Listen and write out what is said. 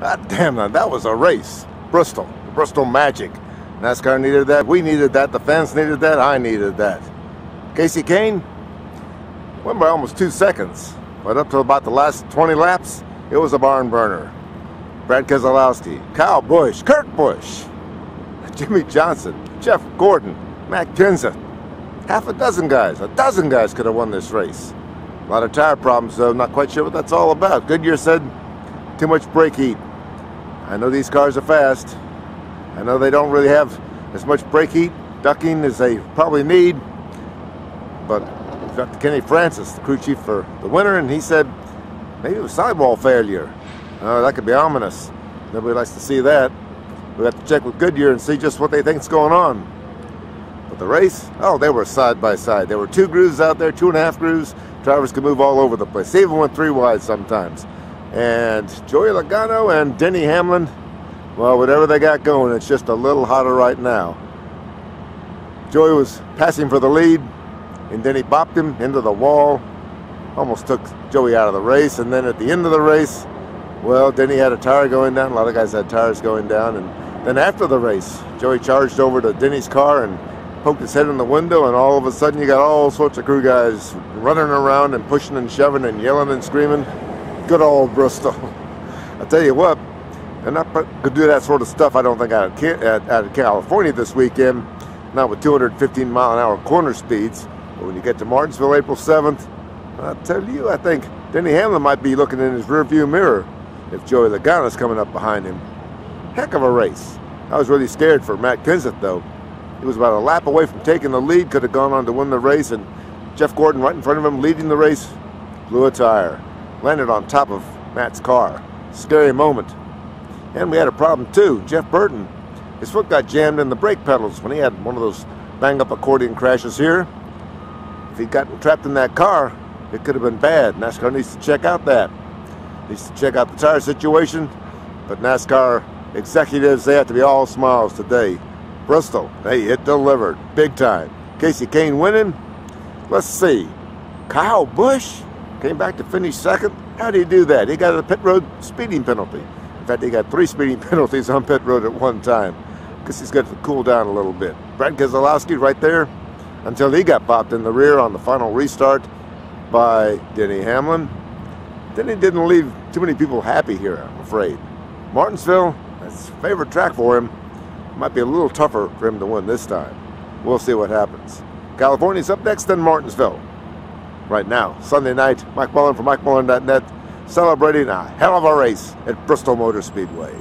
God damn, that was a race. Bristol. Bristol Magic. NASCAR needed that. We needed that. The fans needed that. I needed that. Kasey Kahne went by almost 2 seconds. But up to about the last 20 laps, it was a barn burner. Brad Keselowski, Kyle Busch, Kurt Busch, Jimmy Johnson, Jeff Gordon, Matt Kenseth. Half a dozen guys, a dozen guys could have won this race. A lot of tire problems, though. Not quite sure what that's all about. Goodyear said too much brake heat. I know these cars are fast. I know they don't really have as much brake heat ducking as they probably need. But we talked to Kenny Francis, the crew chief for the winter, and he said maybe it was sidewall failure. That could be ominous. Nobody likes to see that. We have to check with Goodyear and see just what they think's going on. But the race, oh, they were side by side. There were 2 grooves out there, 2.5 grooves. Drivers could move all over the place. They even went 3 wide sometimes. And Joey Logano and Denny Hamlin, well, whatever they got going, it's just a little hotter right now. Joey was passing for the lead, and then he bopped him into the wall. Almost took Joey out of the race. And then at the end of the race, well, Denny had a tire going down. A lot of guys had tires going down. And then after the race, Joey charged over to Denny's car and poked his head in the window, and all of a sudden you got all sorts of crew guys running around and pushing and shoving and yelling and screaming. Good old Bristol. I tell you what, they're not going to do that sort of stuff, I don't think, out of California this weekend. Not with 215-mile-an-hour corner speeds. But when you get to Martinsville April 7th, I'll tell you, I think Denny Hamlin might be looking in his rearview mirror if Joey Logano's coming up behind him. Heck of a race. I was really scared for Matt Kenseth, though. He was about a lap away from taking the lead, could have gone on to win the race, and Jeff Gordon right in front of him leading the race blew a tire. Landed on top of Matt's car. Scary moment. And we had a problem too. Jeff Burton, his foot got jammed in the brake pedals when he had one of those bang-up accordion crashes here. If he'd gotten trapped in that car, it could have been bad. NASCAR needs to check out that. Needs to check out the tire situation. But NASCAR executives, they have to be all smiles today. Bristol, hey, it delivered. Big time. Kasey Kahne winning. Let's see. Kyle Busch came back to finish second. How did he do that? He got a pit road speeding penalty. In fact, he got 3 speeding penalties on pit road at one time. Because he's got to cool down a little bit. Brad Keselowski right there until he got popped in the rear on the final restart by Denny Hamlin. Denny didn't leave too many people happy here, I'm afraid. Martinsville, that's a favorite track for him. Might be a little tougher for him to win this time. We'll see what happens. California's up next, then Martinsville. Right now, Sunday night, Mike Mullen from MikeMullen.net celebrating a hell of a race at Bristol Motor Speedway.